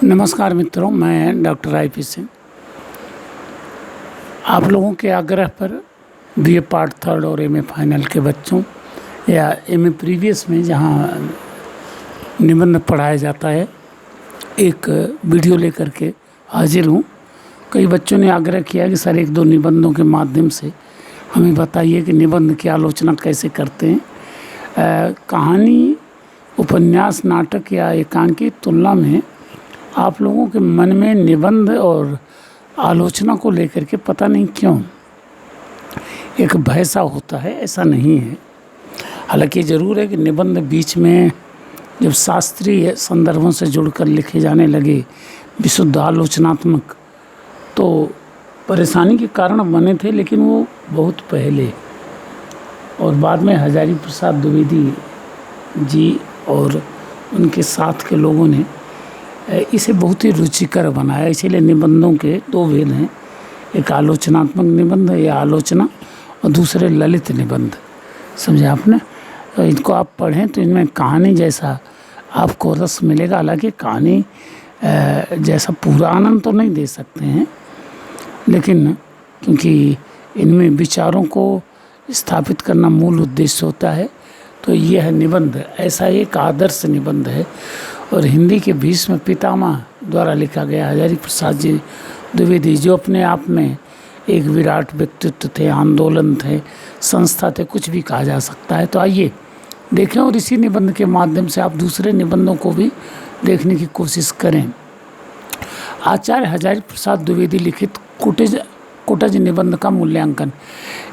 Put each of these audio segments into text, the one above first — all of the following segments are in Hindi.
नमस्कार मित्रों, मैं डॉक्टर आई.पी. सिंह। आप लोगों के आग्रह पर बीए पार्ट थर्ड और एमए फाइनल के बच्चों या एमए प्रीवियस में जहां निबंध पढ़ाया जाता है, एक वीडियो लेकर के हाजिर हूं। कई बच्चों ने आग्रह किया कि सर एक दो निबंधों के माध्यम से हमें बताइए कि निबंध की आलोचना कैसे करते हैं। कहानी, उपन्यास, नाटक या एकांकी तुलना में आप लोगों के मन में निबंध और आलोचना को लेकर के पता नहीं क्यों एक भय सा होता है। ऐसा नहीं है। हालांकि ज़रूर है कि निबंध बीच में जब शास्त्रीय संदर्भों से जुड़कर लिखे जाने लगे, विशुद्ध आलोचनात्मक, तो परेशानी के कारण बने थे, लेकिन वो बहुत पहले। और बाद में हजारी प्रसाद द्विवेदी जी और उनके साथ के लोगों ने इसे बहुत ही रुचिकर बनाया। इसीलिए निबंधों के दो भेद हैं, एक आलोचनात्मक निबंध या आलोचना, और दूसरे ललित निबंध। समझे आपने? तो इनको आप पढ़ें तो इनमें कहानी जैसा आपको रस मिलेगा। हालांकि कहानी जैसा पूरा आनंद तो नहीं दे सकते हैं, लेकिन क्योंकि इनमें विचारों को स्थापित करना मूल उद्देश्य होता है, तो यह निबंध ऐसा एक आदर्श निबंध है। और हिंदी के भीष्म पितामह द्वारा लिखा गया हजारी प्रसाद जी द्विवेदी, जो अपने आप में एक विराट व्यक्तित्व थे, आंदोलन थे, संस्था थे, कुछ भी कहा जा सकता है। तो आइए देखें और इसी निबंध के माध्यम से आप दूसरे निबंधों को भी देखने की कोशिश करें। आचार्य हजारी प्रसाद द्विवेदी लिखित कुटज निबंध का मूल्यांकन।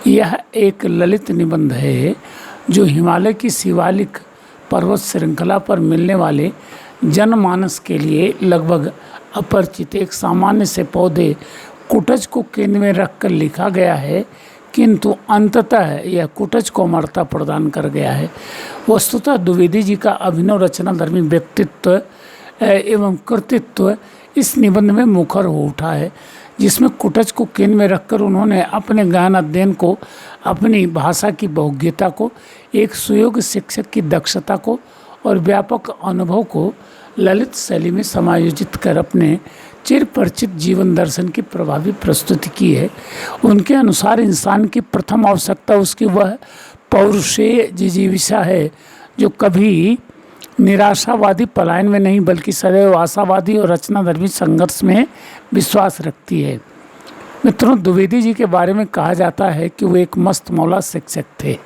यह एक ललित निबंध है जो हिमालय की शिवालिक पर्वत श्रृंखला पर मिलने वाले जनमानस के लिए लगभग अपरिचित एक सामान्य से पौधे कुटज को केंद्र में रखकर लिखा गया है, किंतु अंततः यह कुटज को अमरता प्रदान कर गया है। वस्तुतः द्विवेदी जी का अभिनव रचनाधर्मी व्यक्तित्व एवं कृतित्व इस निबंध में मुखर हो उठा है, जिसमें कुटज को केंद्र में रखकर उन्होंने अपने गहन अध्ययन को, अपनी भाषा की बहुज्ञता को, एक सुयोग्य शिक्षक की दक्षता को और व्यापक अनुभव को ललित शैली में समायोजित कर अपने चिर परिचित जीवन दर्शन की प्रभावी प्रस्तुति की है। उनके अनुसार इंसान की प्रथम आवश्यकता उसकी वह पौरुषेय जिजीविषा है जो कभी निराशावादी पलायन में नहीं, बल्कि सदैव आशावादी और रचनाधर्मी संघर्ष में विश्वास रखती है। मित्रों, द्विवेदी जी के बारे में कहा जाता है कि वो एक मस्त मौला शिक्षक थे।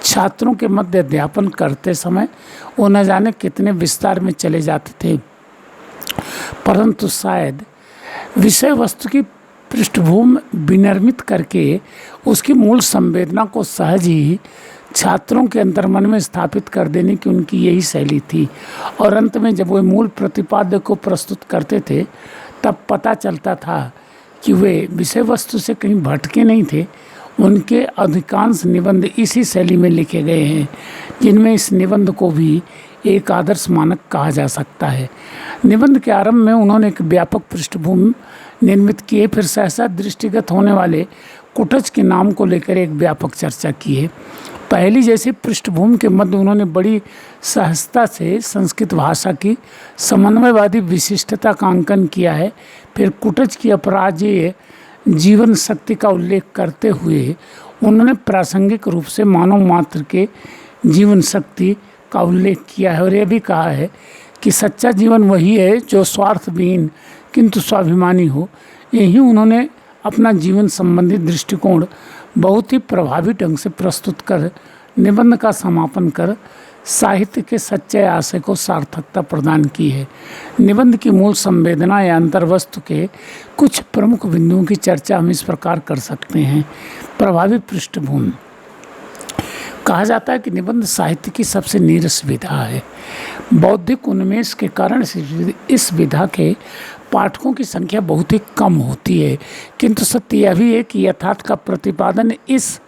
छात्रों के मध्य अध्यापन करते समय वो न जाने कितने विस्तार में चले जाते थे, परंतु शायद विषय वस्तु की पृष्ठभूमि विनिर्मित करके उसकी मूल संवेदना को सहज ही छात्रों के अंतर्मन में स्थापित कर देने की उनकी यही शैली थी। और अंत में जब वे मूल प्रतिपाद्य को प्रस्तुत करते थे, तब पता चलता था कि वे विषय वस्तु से कहीं भटके नहीं थे। उनके अधिकांश निबंध इसी शैली में लिखे गए हैं, जिनमें इस निबंध को भी एक आदर्श मानक कहा जा सकता है। निबंध के आरंभ में उन्होंने एक व्यापक पृष्ठभूमि निर्मित की है, फिर सहसा दृष्टिगत होने वाले कुटज के नाम को लेकर एक व्यापक चर्चा की है। पहली जैसी पृष्ठभूमि के मध्य उन्होंने बड़ी सहजता से संस्कृत भाषा की समन्वयवादी विशिष्टता का अंकन किया है। फिर कुटज की अपराजेय जीवन शक्ति का उल्लेख करते हुए उन्होंने प्रासंगिक रूप से मानव मात्र के जीवन शक्ति का उल्लेख किया है, और यह भी कहा है कि सच्चा जीवन वही है जो स्वार्थविहीन किंतु स्वाभिमानी हो। यही उन्होंने अपना जीवन संबंधी दृष्टिकोण बहुत ही प्रभावी ढंग से प्रस्तुत कर निबंध का समापन कर साहित्य के सच्चे आशय को सार्थकता प्रदान की है। निबंध की मूल संवेदना या अंतर्वस्तु के कुछ प्रमुख बिंदुओं की चर्चा हम इस प्रकार कर सकते हैं। प्रभावी पृष्ठभूमि। कहा जाता है कि निबंध साहित्य की सबसे नीरस विधा है। बौद्धिक उन्मेष के कारण इस विधा के पाठकों की संख्या बहुत ही कम होती है, किंतु सत्य यह भी है कि यथार्थ का प्रतिपादन इस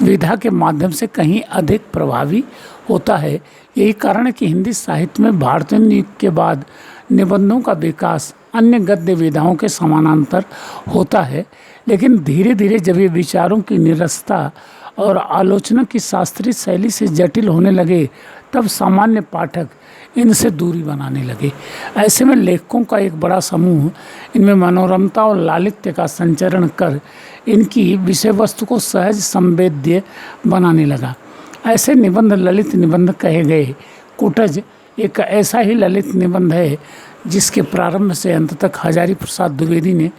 विधा के माध्यम से कहीं अधिक प्रभावी होता है। यही कारण है कि हिंदी साहित्य में भारतीय युग के बाद निबंधों का विकास अन्य गद्य विधाओं के समानांतर होता है, लेकिन धीरे धीरे जब ये विचारों की निरसता और आलोचना की शास्त्रीय शैली से जटिल होने लगे, तब सामान्य पाठक इनसे दूरी बनाने लगे। ऐसे में लेखकों का एक बड़ा समूह इनमें मनोरमता और लालित्य का संचरण कर इनकी विषय वस्तु को सहज संवेद्य बनाने लगा। ऐसे निबंध ललित निबंध कहे गए। कुटज एक ऐसा ही ललित निबंध है जिसके प्रारंभ से अंत तक हजारी प्रसाद द्विवेदी ने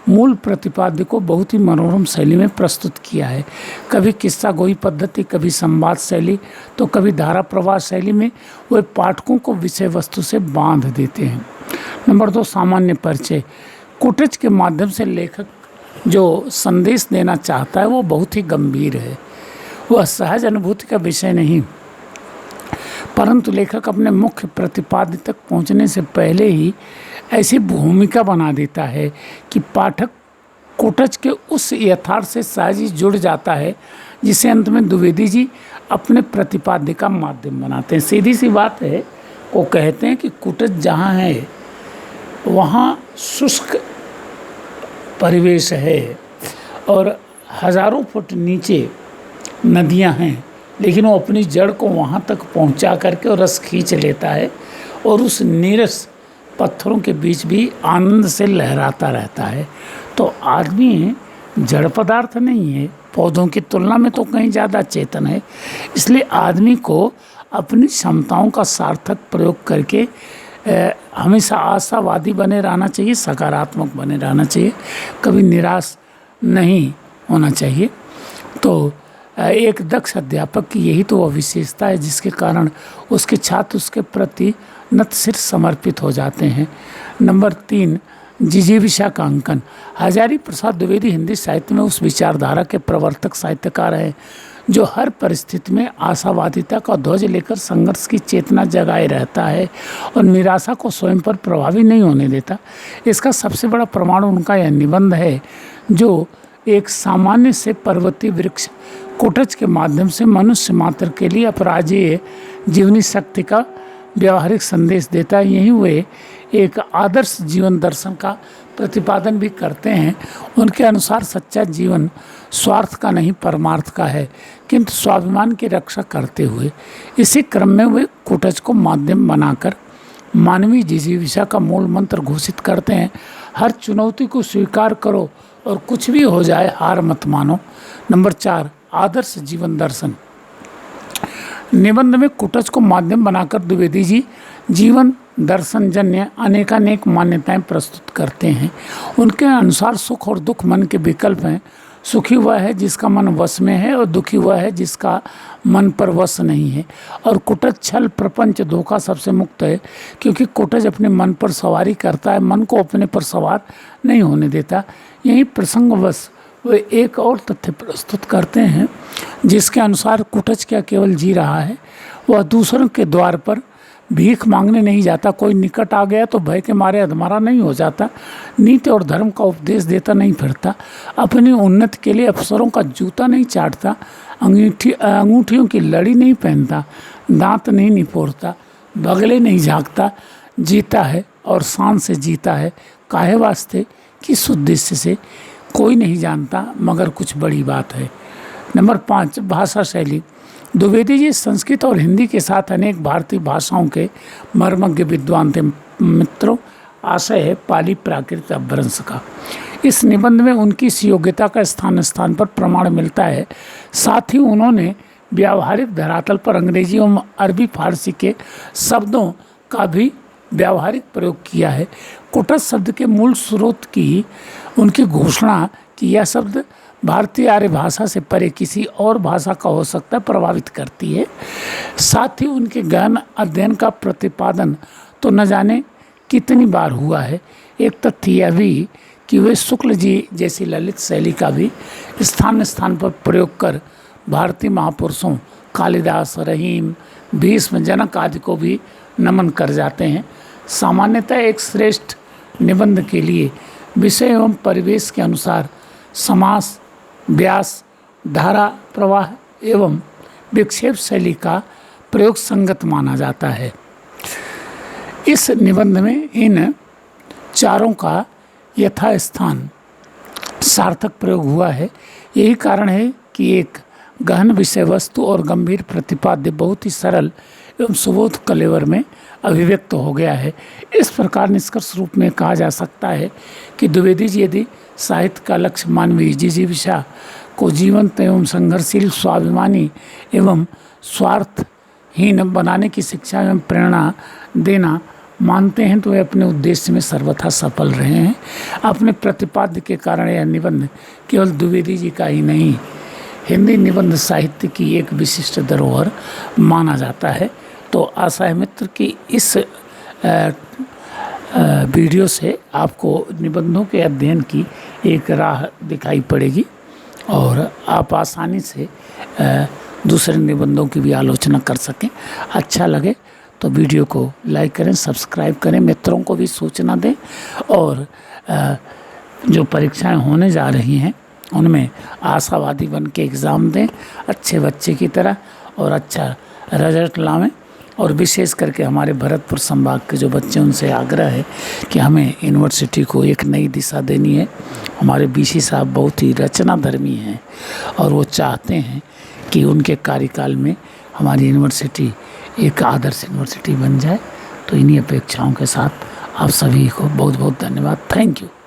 मूल प्रतिपाद्य को बहुत ही मनोरम शैली में प्रस्तुत किया है। कभी किस्सा गोई पद्धति, कभी संवाद शैली, तो कभी धारा प्रवाह शैली में वे पाठकों को विषय वस्तु से बांध देते हैं। नंबर 2, सामान्य परिचय। कुटज के माध्यम से लेखक जो संदेश देना चाहता है वो बहुत ही गंभीर है। वह सहज अनुभूति का विषय नहीं, परंतु लेखक अपने मुख्य प्रतिपाद्य तक पहुंचने से पहले ही ऐसी भूमिका बना देता है कि पाठक कुटज के उस यथार्थ से सहज ही जुड़ जाता है जिसे अंत में द्विवेदी जी अपने प्रतिपाद्य का माध्यम बनाते हैं। सीधी सी बात है, वो कहते हैं कि कुटज जहाँ है वहाँ शुष्क परिवेश है और हजारों फुट नीचे नदियाँ हैं, लेकिन वो अपनी जड़ को वहाँ तक पहुँचा करके और रस खींच लेता है और उस नीरस पत्थरों के बीच भी आनंद से लहराता रहता है। तो आदमी जड़ पदार्थ नहीं है, पौधों की तुलना में तो कहीं ज़्यादा चेतन है। इसलिए आदमी को अपनी क्षमताओं का सार्थक प्रयोग करके हमेशा आशावादी बने रहना चाहिए, सकारात्मक बने रहना चाहिए, कभी निराश नहीं होना चाहिए। तो एक दक्ष अध्यापक की यही तो वह विशेषता है जिसके कारण उसके छात्र उसके प्रति नतशिर समर्पित हो जाते हैं। नंबर 3, जिजीविषा का अंकन। हजारी प्रसाद द्विवेदी हिंदी साहित्य में उस विचारधारा के प्रवर्तक साहित्यकार हैं जो हर परिस्थिति में आशावादिता का ध्वज लेकर संघर्ष की चेतना जगाए रहता है और निराशा को स्वयं पर प्रभावी नहीं होने देता। इसका सबसे बड़ा प्रमाण उनका यह निबंध है जो एक सामान्य से पर्वतीय वृक्ष कुटज के माध्यम से मनुष्य मात्र के लिए अपराजेय जीवनी शक्ति का व्यावहारिक संदेश देता है। यही वे एक आदर्श जीवन दर्शन का प्रतिपादन भी करते हैं। उनके अनुसार सच्चा जीवन स्वार्थ का नहीं परमार्थ का है, किंतु स्वाभिमान की रक्षा करते हुए। इसी क्रम में वे कुटज को माध्यम बनाकर मानवीय जिजीविषा का मूल मंत्र घोषित करते हैं। हर चुनौती को स्वीकार करो और कुछ भी हो जाए हार मत मानो। नंबर 4, आदर्श जीवन दर्शन। निबंध में कुटज को माध्यम बनाकर द्विवेदी जी जीवन दर्शन जन्य अनेकानेक मान्यताएं प्रस्तुत करते हैं। उनके अनुसार सुख और दुख मन के विकल्प हैं। सुखी वह है जिसका मन वश में है और दुखी वह है जिसका मन पर वश नहीं है। और कुटज छल प्रपंच धोखा सबसे मुक्त है, क्योंकि कुटज अपने मन पर सवारी करता है, मन को अपने पर सवार नहीं होने देता। यही प्रसंगवश वे एक और तथ्य प्रस्तुत करते हैं जिसके अनुसार कुटज क्या केवल जी रहा है, वह दूसरों के द्वार पर भीख मांगने नहीं जाता। कोई निकट आ गया तो भय के मारे अधमरा नहीं हो जाता। नीति और धर्म का उपदेश देता नहीं फिरता। अपनी उन्नति के लिए अफसरों का जूता नहीं चाटता। अंगूठियों की लड़ी नहीं पहनता। दांत नहीं निपोड़ता। बगले नहीं झाँकता। जीता है और शान से जीता है। काहे वास्ते, किस उद्देश्य से, कोई नहीं जानता, मगर कुछ बड़ी बात है। नंबर 5, भाषा शैली। द्विवेदी जी संस्कृत और हिंदी के साथ अनेक भारतीय भाषाओं के मर्मज्ञ विद्वान थे। मित्रों, आशय है पाली प्राकृत अपभ्रंश का। इस निबंध में उनकी इस योग्यता का स्थान स्थान पर प्रमाण मिलता है। साथ ही उन्होंने व्यावहारिक धरातल पर अंग्रेजी एवं अरबी फारसी के शब्दों का भी व्यावहारिक प्रयोग किया है। कुटज शब्द के मूल स्रोत की उनकी घोषणा कि यह शब्द भारतीय आर्य भाषा से परे किसी और भाषा का हो सकता है प्रभावित करती है। साथ ही उनके गहन अध्ययन का प्रतिपादन तो न जाने कितनी बार हुआ है। एक तथ्य यह भी कि वे शुक्ल जी जैसी ललित शैली का भी स्थान स्थान पर प्रयोग कर भारतीय महापुरुषों कालिदास, रहीम, भीष्म, जनक आदि को भी नमन कर जाते हैं। सामान्यतः एक श्रेष्ठ निबंध के लिए विषय एवं परिवेश के अनुसार समास, व्यास, धारा प्रवाह एवं विक्षेप शैली का प्रयोग संगत माना जाता है। इस निबंध में इन चारों का यथास्थान सार्थक प्रयोग हुआ है। यही कारण है कि एक गहन विषय वस्तु और गंभीर प्रतिपाद्य बहुत ही सरल एवं सुबोध कलेवर में अभिव्यक्त हो गया है। इस प्रकार निष्कर्ष रूप में कहा जा सकता है कि द्विवेदी जी यदि साहित्य का लक्ष्य मानवीय जिजीविषा को जीवंत एवं संघर्षशील, स्वाभिमानी एवं स्वार्थहीन बनाने की शिक्षा एवं प्रेरणा देना मानते हैं, तो वे अपने उद्देश्य में सर्वथा सफल रहे हैं। अपने प्रतिपाद्य के कारण यह निबंध केवल द्विवेदी जी का ही नहीं, हिंदी निबंध साहित्य की एक विशिष्ट धरोहर माना जाता है। तो आशा है मित्र कि इस वीडियो से आपको निबंधों के अध्ययन की एक राह दिखाई पड़ेगी और आप आसानी से दूसरे निबंधों की भी आलोचना कर सकें। अच्छा लगे तो वीडियो को लाइक करें, सब्सक्राइब करें, मित्रों को भी सूचना दें और जो परीक्षाएं होने जा रही हैं उनमें आशावादी बन के एग्ज़ाम दें अच्छे बच्चे की तरह और अच्छा रिजल्ट लावें। और विशेष करके हमारे भरतपुर संभाग के जो बच्चे, उनसे आग्रह है कि हमें यूनिवर्सिटी को एक नई दिशा देनी है। हमारे बीसी साहब बहुत ही रचनाधर्मी हैं और वो चाहते हैं कि उनके कार्यकाल में हमारी यूनिवर्सिटी एक आदर्श यूनिवर्सिटी बन जाए। तो इन्हीं अपेक्षाओं के साथ आप सभी को बहुत बहुत धन्यवाद। Thank you.